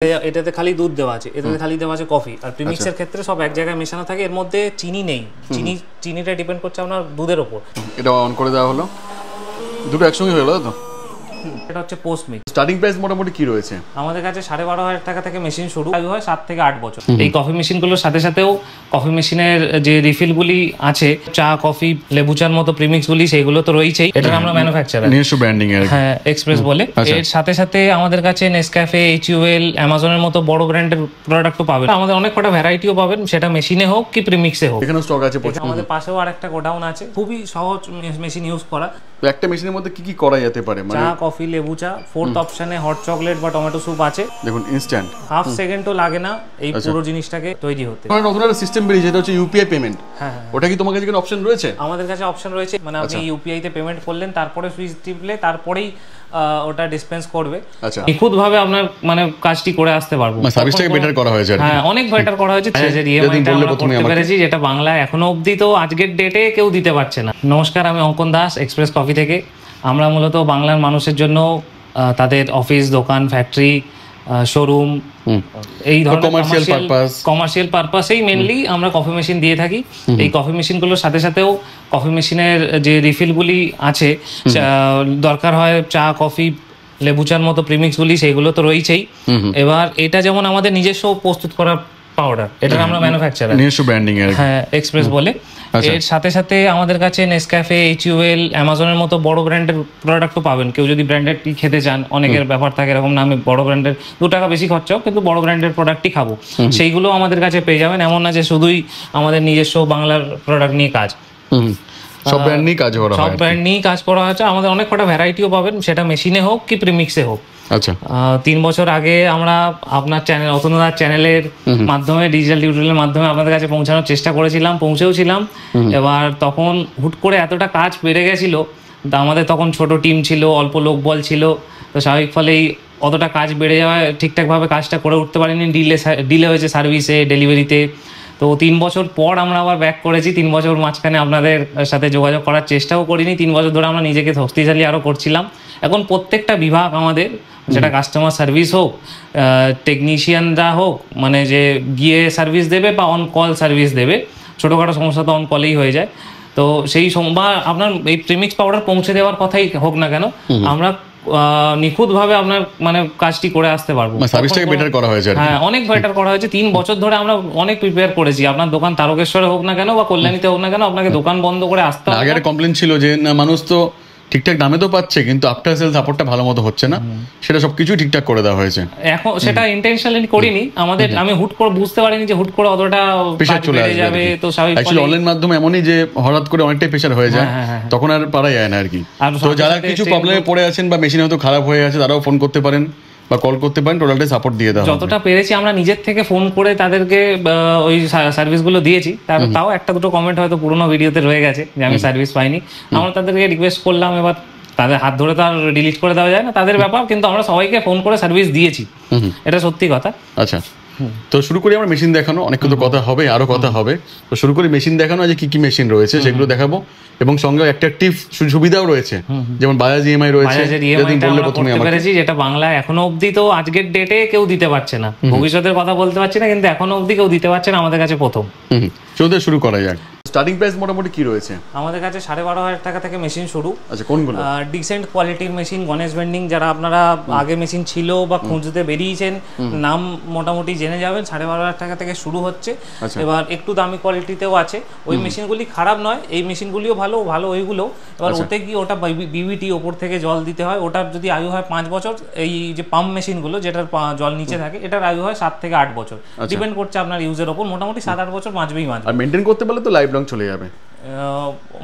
এটাতে খালি দুধ দেওয়া আছে, এটাতে খালি দেওয়া আছে কফি। আর প্রিমিক্সের ক্ষেত্রে সব এক জায়গায় মেশানো থাকে, এর মধ্যে চিনি নেই। চিনিটা ডিপেন্ড করছে আপনার দুধের ওপর। এটা অন করে দেওয়া হলো, দুটো একসঙ্গে হয়ে গেল তো। এটা হচ্ছে পোস্ট মিক্স। স্টার্টিং প্রাইস মোটামুটি কি রয়েছে আমাদের কাছে 12,500 টাকা থেকে মেশিন শুরু, আয়ু হয় 7 থেকে 8 বছর। এই কফি মেশিনগুলোর সাথে সাথেও কফি মেশিনের যে রিফিলগুলি আছে, চা কফি লেবু চার মতো প্রিমিক্সগুলি, সেগুলো তো রয়েছেই। এটা আমরা ম্যানুফ্যাকচারার, নিজস্ব ব্র্যান্ডিং এর, হ্যাঁ, এক্সপ্রেস বলে। এর সাথে সাথে আমাদের কাছে নেসক্যাফে, এইচইউএল, অ্যামাজনের মতো বড় ব্র্যান্ডের প্রোডাক্টও পাবেন। আমাদের অনেক কটা ভ্যারাইটিও পাবেন, সেটা মেশিনে হোক কি প্রিমিক্সে হোক। এখানে স্টক আছে। আমাদের পাশেও আরেকটা গোডাউন আছে। খুবই সহজ মেশিন ইউজ করা। তো একটা মেশিনের মধ্যে কি কি করা যেতে পারে? চা কফি লেবু চা, ফোর্থ অপশনে হট চকলেট বা টমেটো স্যুপ আছে। দেখুন ইনস্ট্যান্ট, হাফ সেকেন্ডও লাগে না এই পুরো জিনিসটাকে তৈরি হতে। নতুন একটা সিস্টেম বেরিয়েছে, যেটা হচ্ছে ইউপিআই পেমেন্ট। হ্যাঁ, ওটা কি তোমার কাছে কোনো অপশন রয়েছে? আমাদের কাছে অপশন রয়েছে, মানে আপনি ইউপিআই তে পেমেন্ট করলেন, তারপরে সুইচ টিপলে তারপরেই ওটা ডিসপেন্স করবে। আচ্ছা, নিখুঁত ভাবে আপনার মানে কাজটি করে আসতে পারবো। সার্ভিসটাকে বেটার করা হয়েছে। হ্যাঁ, অনেক বেটার করা হয়েছে। যেটা বাংলা এখনো অবধি তো আজকের ডেটে কেউ দিতে পারছে না। নমস্কার, আমি অঙ্কন দাস, এক্সপ্রেস কফি থেকে। আমরা মূলত বাংলার মানুষের জন্য তাদের অফিস, দোকান, ফ্যাক্টরি, শোরুম, এই ধরনের কমার্শিয়াল পারপাসেই মেনলি আমরা কফি মেশিন দিয়ে থাকি। এই কফি মেশিনগুলোর সাথে সাথেও কফি মেশিনের যে রিফিলগুলি আছে, দরকার হয় চা কফি লেবু চার মতো প্রিমিক্সগুলি, সেগুলো তো রয়েছেই। এবার এটা যেমন আমাদের নিজস্ব প্রস্তুত করা পাউডার, এটা আমরা ম্যানুফ্যাকচারার, নিজস্ব ব্র্যান্ডিং এর, হ্যাঁ, এক্সপ্রেস বলে। এর সাথে সাথে আমাদের কাছে নেসক্যাফে, এইচইউএল, অ্যামাজনের মতো বড় ব্র্যান্ডের প্রোডাক্টও পাবেন। কেউ যদি ব্র্যান্ডেড টি খেতে চান, অনেকের ব্যাপার থাকে এরকম না, আমি বড় ব্র্যান্ডের 2 টাকা বেশি খরচ হোক কিন্তু বড় ব্র্যান্ডের প্রোডাক্টই খাবো, সেইগুলো আমাদের কাছে পেয়ে যাবেন। এমন না যে শুধুই আমাদের নিজস্ব বাংলার প্রোডাক্ট নিয়ে কাজ। সব ব্র্যান্ড নিয়ে কাজ করা হয়, সব ব্র্যান্ড নিয়ে কাজ করা হচ্ছে। আমাদের অনেক কটা ভ্যারাইটিও পাবেন, সেটা মেশিনে হোক কি প্রিমিক্সে হোক। আচ্ছা, 3 বছর আগে আমরা আপনার চ্যানেল, অতনুদার চ্যানেলের মাধ্যমে, ডিজিটাল টিউটোরিয়ালের মাধ্যমে আপনাদের কাছে পৌঁছানোর চেষ্টা করেছিলাম, পৌঁছেওছিলাম। এবার তখন হুট করে এতটা কাজ বেড়ে গেছিল, আমাদের তখন ছোট টিম ছিল, অল্প লোক বল ছিল, তো স্বাভাবিক ফলেই অতটা কাজ বেড়ে যাওয়ায় ঠিকঠাকভাবে কাজটা করে উঠতে পারিনি। ডিলে হয়েছে সার্ভিসে, ডেলিভারিতে। তো 3 বছর পর আমরা আবার ব্যাক করেছি। 3 বছর মাঝখানে আপনাদের সাথে যোগাযোগ করার চেষ্টাও করিনি। 3 বছর ধরে আমরা নিজেকে শক্তিশালী আরও করছিলাম। এখন প্রত্যেকটা বিভাগ আমাদের, সেটা কাস্টমার সার্ভিস হোক, টেকনিশিয়ানরা হোক, মানে যে গিয়ে সার্ভিস দেবে বা অন কল সার্ভিস দেবে, ছোটোখাটো সমস্যা তো অন কলেই হয়ে যায়। তো সেই বা আপনার এই প্রিমিক্স পাউডার পৌঁছে দেওয়ার কথাই হোক না কেন, আমরা নিখুঁতভাবে আপনার মানে কাজটি করে আসতে পারবো। সার্ভিসটাকে বেটার করা হয়েছে। হ্যাঁ, অনেক বেটার করা হয়েছে। 3 বছর ধরে আমরা অনেক প্রিপেয়ার করেছি। আপনার দোকান তারকেশ্বরে হোক না কেন বা কল্যাণীতে হোক না কেন, আপনাকে দোকান বন্ধ করে আসতে হবে। আগে একটা কমপ্লেন ছিল যে না, মানুষ তো ঠিকঠাক দামে তো পাচ্ছে, কিন্তু আফটার সেল সাপোর্টটা ভালো মতো হচ্ছে না। সেটা সবকিছু ঠিকঠাক করে দেওয়া হয়েছে। এখন সেটা ইন্টেনশনালি করিনি আমাদের, আমি হুট করে বুঝতে পারিনি যে হুট করে অতটা প্রেসার চলে যাবে। তো অ্যাকচুয়ালি অনলাইন মাধ্যমে এমনই যে হঠাৎ করে অনেকটাই প্রেসার হয়ে যায়, তখন আর পারা যায় না আর কি। তো যারা কিছু প্রবলেমে পড়ে আছেন বা মেশিন হয়তো খারাপ হয়ে আছে, তারাও ফোন করতে পারেন বা কল করতে পারেন, টোটালটাই সাপোর্ট দিয়ে দেওয়া। যতটা পেরেছি আমরা নিজের থেকে ফোন করে তাদেরকে ওই সার্ভিসগুলো দিয়েছি। তাও একটা দুটো কমেন্ট হয়তো পুরোনো ভিডিওতে রয়ে গেছে যে আমি সার্ভিস পাইনি। আমরা তাদেরকে রিকোয়েস্ট করলাম, এবার তাদের হাত ধরে তো আর ডিলিট করে দেওয়া যায় না, তাদের ব্যাপার। কিন্তু আমরা সবাইকে ফোন করে সার্ভিস দিয়েছি, এটা সত্যি কথা। আচ্ছা, তো শুরু করি আমরা মেশিন দেখানো। অনেক তো কথা হবে, আরো কথা হবে। তো শুরু করি মেশিন দেখানো, যে কি কি মেশিন রয়েছে সেগুলো দেখাবো, এবং সঙ্গে অ্যাট্রাকটিভ সুবিধাও রয়েছে, যেমন বাজাজ ইএমআই রয়েছে, যেটা বাংলা এখনো অবধি তো আজকের ডেটে কেউ দিতে পারছে না। ভবিষ্যতের কথা বলতে পারছি না, কিন্তু এখনো অবধি কেউ দিতে পারছে না, আমাদের কাছে প্রথম। চলতে শুরু করা যাক। স্টার্টিং প্রাইস মোটামুটি কি রয়েছে? আমাদের কাছে 12,500 টাকা থেকে মেশিন শুরু। আচ্ছা, কোনগুলো? ডিসেন্ট কোয়ালিটির মেশিন, গণেশ ভেন্ডিং, যারা আপনারা আগে মেশিন ছিল বা খুঁজতে বেরিয়েছেন, নাম মোটামুটি জেনে যাবেন। 12,500 টাকা থেকে শুরু হচ্ছে। এবার একটু দামি কোয়ালিটিতেও আছে। ওই মেশিনগুলি খারাপ নয়, এই মেশিনগুলিও ভালো ওইগুলো। এবার ওতে কি ওটা বিবিটি ওপর থেকে জল দিতে হয়। ওটার যদি আয়ু হয় 5 বছর, এই যে পাম্প মেশিনগুলো যেটার জল নিচে থাকে, এটার আয়ু হয় 7 থেকে 8 বছর। ডিপেন্ড করছে আপনার ইউজের ওপর। মোটামুটি 7-8 বছর বাঁচবেই। আর মেনটেন করতে পারলে তো লাইফ লং চলে যাবে।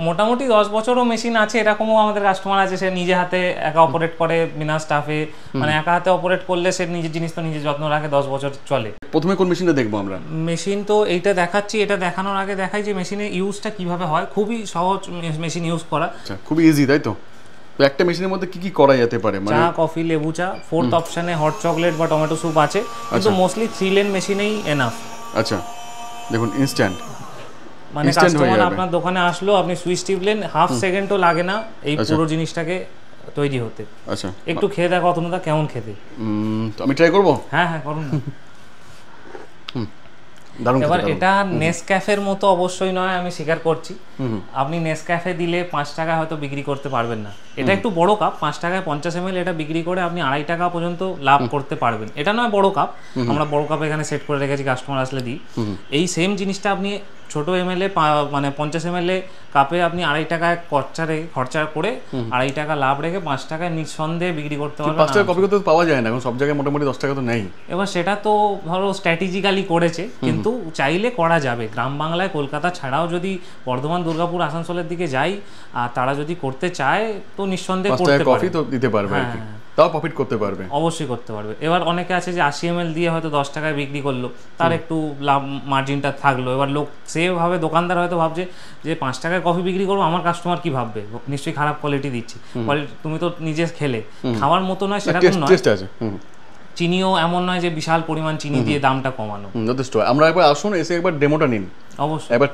মোটামুটি 10 বছরও মেশিন আছে, এরকমও আমাদের কাস্টমার আছে, সে নিজে হাতে একা অপারেট করে বিনা স্টাফে, মানে একা হাতে অপারেট করলে সে নিজের জিনিস তো নিজে যত্ন রাখে, 10 বছর চলে। প্রথমে কোন মেশিনটা দেখবো আমরা? মেশিন তো এইটা দেখাচ্ছি। এটা দেখানোর আগে দেখাই যে মেশিনের ইউজটা কিভাবে হয়। খুবই সহজ মেশিন ইউজ করা, খুবই ইজি, তাই তো? তো একটা মেশিনের মধ্যে কি কি করা যেতে পারে? চা কফি লেবু চা, ফোর্থ অপশনে হট চকলেট বা টমেটো স্যুপ আছে, কিন্তু মোস্টলি 3 লেন মেশিনেই এনাফ। আচ্ছা, দেখুন ইনস্ট্যান্ট, মানে কাস্টমার আপনার দোকানে আসলো, আপনি সুইচ টিপলেন, হাফ সেকেন্ডও লাগে না এই পুরো জিনিসটাকে তৈরি হতে। আচ্ছা, একটু খেয়ে দেখো অতনুদা কেমন খেতে। তো আমি ট্রাই করবো। হ্যাঁ হ্যাঁ করুন না। দারুণ এবার খেতে, এটা নেসক্যাফের মতো অবশ্যই নয়, আমি স্বীকার করছি। আপনি নেসক্যাফে দিলে 5 টাকায় হয়তো বিক্রি করতে পারবেন না। এটা একটু বড় কাপ, 5 টাকায় 50 ml, এটা বিক্রি করে আপনি 2.5 টাকা পর্যন্ত লাভ করতে পারবেন। এটা নয় বড় কাপ, আমরা বড় কাপ এখানে সেট করে রেখেছি, কাস্টমার আসলে দিই। এই সেম জিনিসটা আপনি ছোট ml মানে 50 ml কাপে আপনি 2.5 টাকায় খরচা করে 2.5 টাকা লাভ রেখে 5 টাকায় নিঃসন্দেহে বিক্রি করতে পারবেন। 5 টাকা কফি করতে পাওয়া যায় না এখন, সব জায়গায় মোটামুটি 10 টাকা তো নেই। এবার সেটা তো ধরো স্ট্র্যাটেজিক্যালি করেছে, কিন্তু চাইলে করা যাবে। গ্রাম বাংলায় কলকাতা ছাড়াও যদি বর্ধমান, দুর্গাপুর, আসানসোলের দিকে যাই আর তারা যদি করতে চায় তো নিঃসন্দেহে করতে পারে। কফি তো দিতে পারবে আর কি, তাও প্রফিট করতে পারবে, অবশ্যই করতে পারবে। এবার অনেকে আছে যে 80 ml দিয়ে হয়তো 10 টাকায় বিক্রি করলো, তার একটু লাভ মার্জিনটা থাকলো। এবার লোক সেভাবে দোকানদার হয়তো ভাবছে যে 5 টাকায় কফি বিক্রি করবো, আমার কাস্টমার কি ভাববে, নিশ্চয়ই খারাপ কোয়ালিটি দিচ্ছি। তুমি তো নিজে খেলে খাওয়ার মতো নয়, সেরকম নয়। চিনিও এমন নয় যে বিশাল পরিমাণ চিনি দিয়ে দামটা কমানো, যথেষ্ট। আমরা একবার আসুন, এসে একবার ডেমোটা নিন, অবশ্যই একবার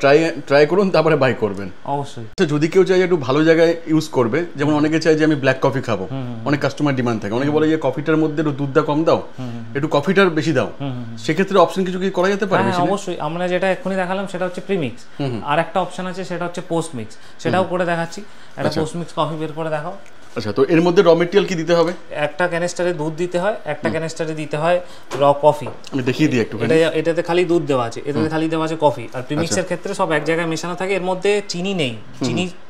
ট্রাই করুন, তারপরে বাই করবেন অবশ্যই। যদি কেউ চাই একটু ভালো জায়গায় ইউজ করবে, যেমন অনেকে চাই যে আমি ব্ল্যাক কফি খাবো, অনেক কাস্টমার ডিমান্ড থাকে, অনেকে বলে যে কফিটার মধ্যে একটু দুধটা কম দাও, একটু কফিটার বেশি দাও, সেক্ষেত্রে অপশন কিছু কি করা যেতে পারে? অবশ্যই। আমরা যেটা এক্ষুনি দেখালাম সেটা হচ্ছে প্রিমিক্স, আর একটা অপশন আছে সেটা হচ্ছে পোস্ট মিক্স, সেটাও করে দেখাচ্ছি। একটা পোস্ট মিক্স কফি বের করে দেখাও। আচ্ছা, তো এর মধ্যে র মেটেরিয়াল কি দিতে হবে? একটা ক্যানিস্টারে দুধ দিতে হয়, একটা ক্যানিস্টারে দিতে হয় র কফি। আমি দেখিয়ে দিই একটু। এটাতে খালি দুধ দেওয়া আছে, এটাতে খালি দেওয়া আছে কফি। আর প্রিমিক্সের ক্ষেত্রে সব এক জায়গায় মেশানো থাকে, এর মধ্যে চিনি নেই।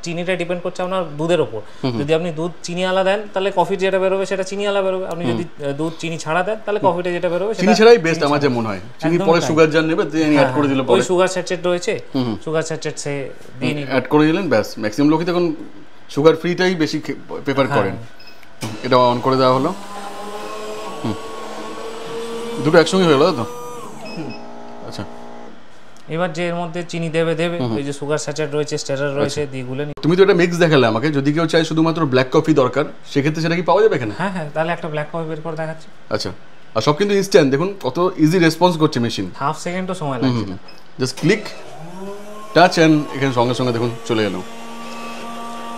চিনিটা ডিপেন্ড করছে আপনার দুধের ওপর। যদি আপনি দুধ চিনি আলা দেন তাহলে কফি যেটা বেরোবে সেটা চিনি আলা বেরোবে। আপনি যদি দুধ চিনি ছাড়া দেন তাহলে কফিটা যেটা বেরোবে চিনি ছাড়াই বেস্ট আমার মনে হয়। চিনি পরে সুগার জার নেবে, তিনি অ্যাড করে দিলে পরে ওই সুগার স্যাচেট রয়েছে, সুগার স্যাচেট সে দিয়ে নিন, অ্যাড করে দিলেন, ব্যাস। ম্যাক্সিমাম লোকই তখন সুগার ফ্রিটাই বেশি প্রেফার করেন। এটা অন করে দেওয়া হলো, দুটো একসঙ্গে হয়ে গেল তো। আচ্ছা, এবার যে এর মধ্যে চিনি দেবে, এই যে সুগার স্যাচেট রয়েছে, স্টারার রয়েছে, দিয়ে গুলে নিন। তুমি তো এটা মিক্স দেখালে আমাকে, যদি কেউ চায় শুধুমাত্র ব্ল্যাক কফি দরকার, সেক্ষেত্রে সেটা কি পাওয়া যাবে এখানে? হ্যাঁ হ্যাঁ, তাহলে একটা ব্ল্যাক কফি বের করে দেখাচ্ছি। আচ্ছা, আর সব কিন্তু ইনস্ট্যান্ট, দেখুন কত ইজি রেসপন্স করছে মেশিন, হাফ সেকেন্ডও সময় লাগছে না। জাস্ট ক্লিক, টাচ অ্যান্ড এখানে সঙ্গে সঙ্গে দেখুন চলে গেল।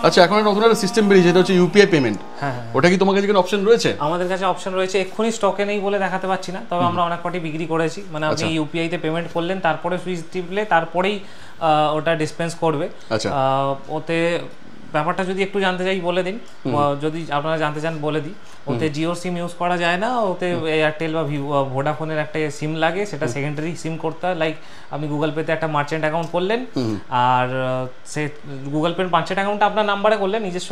আচ্ছা, এখন একটা নতুন একটা সিস্টেম বেরিয়েছে, এটা হচ্ছে ইউপিআই পেমেন্ট। হ্যাঁ, ওটা কি তোমার কাছে কোনো অপশন রয়েছে? আমাদের কাছে অপশন রয়েছে, এক্ষুনি স্টকে নেই বলে দেখাতে পাচ্ছি না, তবে আমরা অনেক কটি বিক্রি করেছি। মানে আপনি ইউপিআই তে পেমেন্ট করলেন, তারপরে সুইচ টিপলে তারপরেই ওটা ডিসপেন্স করবে। ওতে ব্যাপারটা যদি একটু জানতে চাই বলে দিন, যদি আপনারা জানতে চান বলে দিই। ওতে জিও সিম ইউজ করা যায় না, ওতে এয়ারটেল বা ভোডাফোনের একটা সিম লাগে, সেটা সেকেন্ডারি সিম করতে হয়। লাইক আপনি গুগল পেতে একটা মার্চেন্ট অ্যাকাউন্ট করলেন, আর সে গুগল পের মার্চেন্ট অ্যাকাউন্টটা আপনার নাম্বারে করলেন নিজস্ব,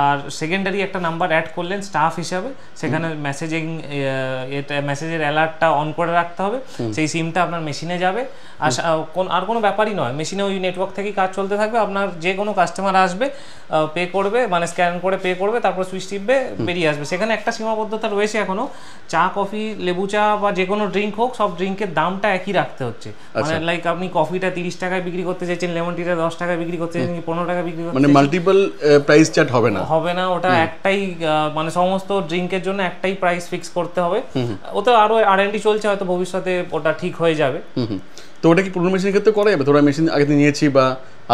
আর সেকেন্ডারি একটা নাম্বার অ্যাড করলেন স্টাফ হিসাবে, সেখানে মেসেজের অ্যালার্টটা অন করে রাখতে হবে। সেই সিমটা আপনার মেশিনে যাবে, আর কোনো ব্যাপারই নয়, মেশিনে ওই নেটওয়ার্ক থেকেই কাজ চলতে থাকবে। আপনার যে কোনো কাস্টমার আসবে, পে করবে, মানে স্ক্যান করে পে করবে, তারপর সুইচ টিপবে, বেরিয়ে আসবে। সেখানে একটা সীমাবদ্ধতা রয়েছে এখনো, চা, কফি, লেবু চা বা যে কোনো ড্রিঙ্ক হোক, সব ড্রিঙ্কের দামটা একই রাখতে হচ্ছে। মানে লাইক আপনি কফিটা 30 টাকায় বিক্রি করতে চাইছেন, লেমন টিটা 10 টাকায় বিক্রি করতে চাইছেন, 15 টাকা বিক্রি করতে, মানে মাল্টিপল প্রাইস চার্ট হবে না, ওটা একটাই, মানে সমস্ত ড্রিঙ্কের জন্য একটাই প্রাইস ফিক্স করতে হবে। ওতে আরো আর&ডি চলছে, হয়তো ভবিষ্যতে ওটা ঠিক হয়ে যাবে। তো ওটা কি পুরনো মেশিনের ক্ষেত্রে করা যাবে? তোরা মেশিন আগে নিয়েছি বা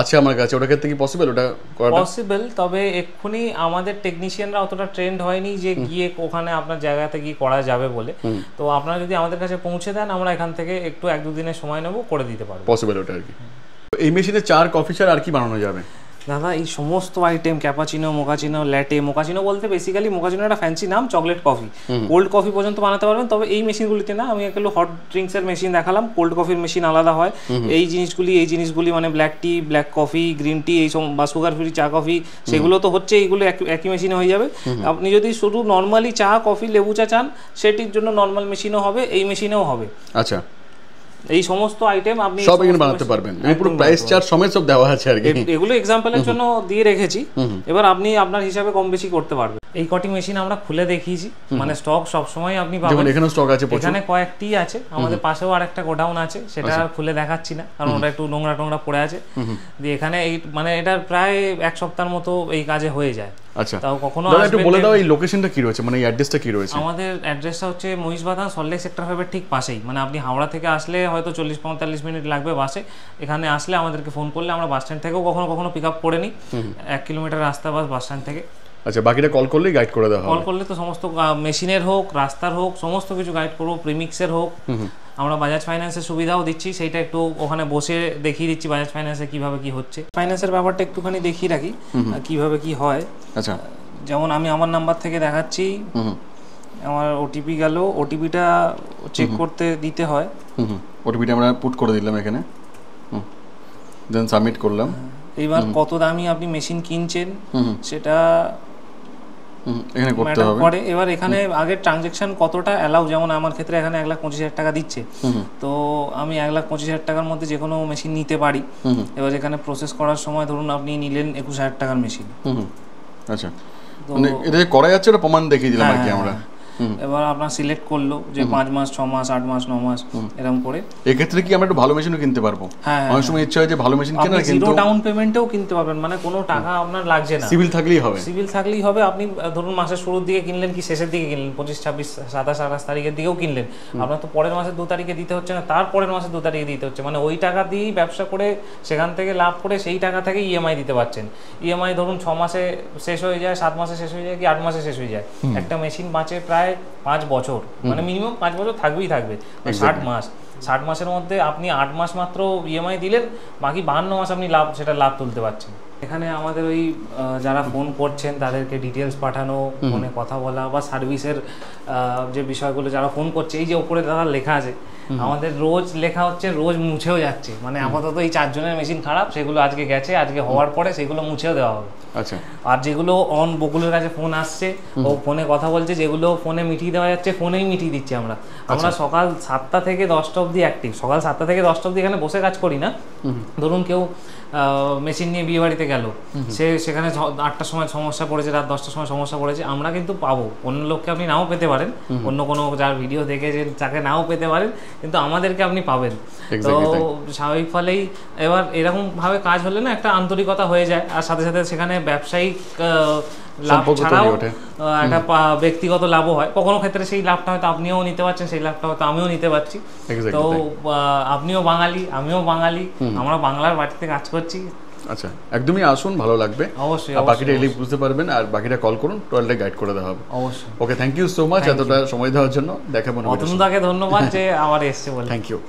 আছে আমার কাছে, ওটার ক্ষেত্রে কি পসিবল ওটা করাটা? পসিবল, তবে এক্ষুনি আমাদের টেকনিশিয়ানরা অতটা ট্রেন্ড হয়নি যে গিয়ে ওখানে আপনার জায়গাতে গিয়ে করা যাবে বলে। তো আপনারা যদি আমাদের কাছে পৌঁছে দেন, আমরা এখান থেকে একটু 1-2 দিনের সময় নেব, করে দিতে পারবো। পসিবল ওটা আর কি। এই মেশিনে চা, কফি ছাড়া আর কি বানানো যাবে? দাদা, এই সমস্ত আইটেম, ক্যাপাচিনো, মোকাচিনো, ল্যাটে, মোকাচিনো বলতে বেসিক্যালি মোকাচিনো একটা ফ্যান্সি নাম, চকলেট কফি, কোল্ড কফি পর্যন্ত বানাতে পারবেন। তবে এই মেশিনগুলিতে না, আমি একটু হট ড্রিঙ্কসের মেশিন দেখালাম, কোল্ড কফির মেশিন আলাদা হয়। এই জিনিসগুলি মানে ব্ল্যাক টি, ব্ল্যাক কফি, গ্রিন টি, এই সব বা সুগার ফ্রি চা, কফি, সেগুলো তো হচ্ছে, এইগুলো একই মেশিনে হয়ে যাবে। আপনি যদি শুধু নর্মালি চা, কফি, লেবু চা চান, সেটির জন্য নর্মাল মেশিনও হবে, এই মেশিনেও হবে। আচ্ছা, এই সমস্ত আইটেম আপনি সব এখানে বানাতে পারবেন, পুরো প্রাইস চার্ট সমেত সব দেওয়া আছে আর কি। এগুলো এক্সাম্পলের জন্য দিয়ে রেখেছি, এবার আপনি আপনার হিসাবে কম বেশি করতে পারবেন। এই কটি মেশিন আমরা খুলে দেখিয়েছি, মানে স্টক সব সময় আপনি পাবেন। যেমন এখানে স্টক আছে, এখানে কয়েকটি আছে, আমাদের পাশেও আরেকটা গোডাউন আছে, সেটা আর খুলে দেখাচ্ছি না, কারণ ওটা একটু নোংরা টোংরা পড়ে আছে। দিয়ে এখানে এই মানে এটার প্রায় 1 সপ্তাহের মতো এই কাজে হয়ে যায়। আচ্ছা, তাও কখনো একটু বলে দাও এই লোকেশনটা কি রয়েছে, মানে এই অ্যাড্রেসটা কি রয়েছে? আমাদের অ্যাড্রেসটা হচ্ছে মহিষবাথান, সল্টলেক সেক্টর 5 এর ঠিক পাশেই। মানে আপনি হাওড়া থেকে আসলে হয়তো 40-45 মিনিট লাগবে বাসে, এখানে আসলে আমাদেরকে ফোন করলে আমরা বাস স্ট্যান্ড থেকেও কখনো কখনো পিক আপ করে নিই, 1 কিলোমিটার রাস্তা বাস স্ট্যান্ড থেকে। আচ্ছা, বাকিটা কল করলেই গাইড করে দেওয়া কল হবে। করলে তো সমস্ত মেশিনের হোক, রাস্তার হোক, সমস্ত কিছু গাইড করবো, প্রিমিক্সের হোক। আমরা বাজাজ ফাইন্যান্সের সুবিধাও দিচ্ছি, সেইটা একটু ওখানে বসে দেখিয়ে দিচ্ছি বাজাজ ফাইন্যান্সে কিভাবে কি হচ্ছে। ফাইন্যান্সের ব্যাপারটা একটুখানি দেখিয়ে রাখি কিভাবে কি হয়। আচ্ছা, যেমন আমি আমার নাম্বার থেকে দেখাচ্ছি, আমার ওটিপি গেল, ওটিপিটা চেক করতে দিতে হয়। ওটিপিটা আমরা পুট করে দিলাম এখানে, দেন সাবমিট করলাম। এইবার কত দামি আপনি মেশিন কিনছেন সেটা এখানে করতে হবে। পরে এবার এখানে আগে ট্রানজ্যাকশন কতটা অ্যালাউ, যেমন আমার ক্ষেত্রে এখানে 1,25,000 টাকা দিচ্ছে, তো আমি 1,25,000 টাকার মধ্যে যে কোনো মেশিন নিতে পারি। এবার এখানে প্রসেস করার সময় ধরুন আপনি নিলেন 21,000 টাকার মেশিন। আচ্ছা, মানে এটা যে করা যাচ্ছে ওটা প্রমাণ দেখিয়ে দিলাম আর কি আমরা। এবার আপনার সিলেক্ট করলো যে 5 মাস, 6 মাস, 8 মাস, 9 মাস এরকম করে। এক্ষেত্রে কি আমরা একটু ভালো মেশিনও কিনতে পারবো? অনেক সময় ইচ্ছা হয় যে ভালো মেশিন কেনার, কিন্তু জিরো ডাউন পেমেন্টেও কিনতে পারবেন, মানে কোনো টাকা আপনার লাগছে না, সিভিল থাকলেই হবে। সিভিল থাকলেই হবে। আপনি ধরুন মাসের শুরুর দিকে কিনলেন কি শেষের দিকে কিনলেন, 25, 26, 27, 28 তারিখের দিকেও কিনলেন, আপনার তো পরের মাসের 2 তারিখে দিতে হচ্ছে না, তার পরের মাসের 2 তারিখে দিতে হচ্ছে। মানে ওই টাকা দিয়েই ব্যবসা করে সেখান থেকে লাভ করে সেই টাকা থেকে ইএমআই দিতে পারছেন। ইএমআই ধরুন 6 মাসে শেষ হয়ে যায়, 7 মাসে শেষ হয়ে যায়, কি 8 মাসে শেষ হয়ে যায়। একটা মেশিন বাঁচে প্রায় 5 বছর, মানে মিনিমাম 5 বছর থাকবেই থাকবে, 60 মাস। 60 মাসের মধ্যে আপনি 8 মাস মাত্র ইএমআই দিলেন, বাকি 52 মাস আপনি লাভ তুলতে পারছেন। এখানে আমাদের ওই যারা ফোন করছেন তাদেরকে ডিটেলস পাঠানো, ফোনে কথা বলা বা সার্ভিসের যে বিষয়গুলো যারা ফোন করছে, এই যে উপরে দাদা লেখা আছে, আমাদের রোজ লেখা হচ্ছে, রোজ মুছেও যাচ্ছে। মানে আপাতত এই 4 জনের মেশিন খারাপ, সেগুলো আজকে গেছে, আজকে হওয়ার পরে সেগুলো মুছেও দেওয়া হবে। আচ্ছা, আর যেগুলো বকুলের কাছে ফোন আসছে, ও ফোনে কথা বলছে, যেগুলো ফোনে মিটিয়ে দেওয়া যাচ্ছে ফোনেই মিটিয়ে দিচ্ছি আমরা। আমরা সকাল 7টা থেকে 10টা অবধি অ্যাক্টিভ। সকাল 7টা থেকে 10টা অবধি এখানে বসে কাজ করি না। ধরুন কেউ মেশিন নিয়ে বিয়ে বাড়িতে গেল, সেখানে 8টার সময় সমস্যা পড়েছে, রাত 10টার সময় সমস্যা পড়েছে, আমরা কিন্তু পাবো। অন্য লোককে আপনি নাও পেতে পারেন, অন্য কোনো যার ভিডিও দেখে যে তাকে নাও পেতে পারেন, কিন্তু আমাদেরকে আপনি পাবেন। তো স্বাভাবিক ফলেই এবার এরকম ভাবে কাজ হলে না একটা আন্তরিকতা হয়ে যায়, আর সাথে সাথে সেখানে ব্যবসায়িক লাভ ছাড়াও একটা ব্যক্তিগত লাভও হয়। কখনো ক্ষেত্রে সেই লাভটা হয়তো আপনিও নিতে পারছেন, সেই লাভটা হয়তো আমিও নিতে পারছি। তো আপনিও বাঙালি, আমিও বাঙালি, আমরা বাংলার বাড়িতে কাজ করছি। আচ্ছা, একদমই আসুন, ভালো লাগবে অবশ্যই। বাকিটা এলেই বুঝতে পারবেন, আর বাকিটা কল করুন, টোটালটা গাইড করে দেওয়া হবে অবশ্যই। ওকে, থ্যাংক ইউ সো মাচ এতটা সময় দেওয়ার জন্য। দেখাবো, অতনুদাকে ধন্যবাদ যে আবার এসছে বলে। Thank you.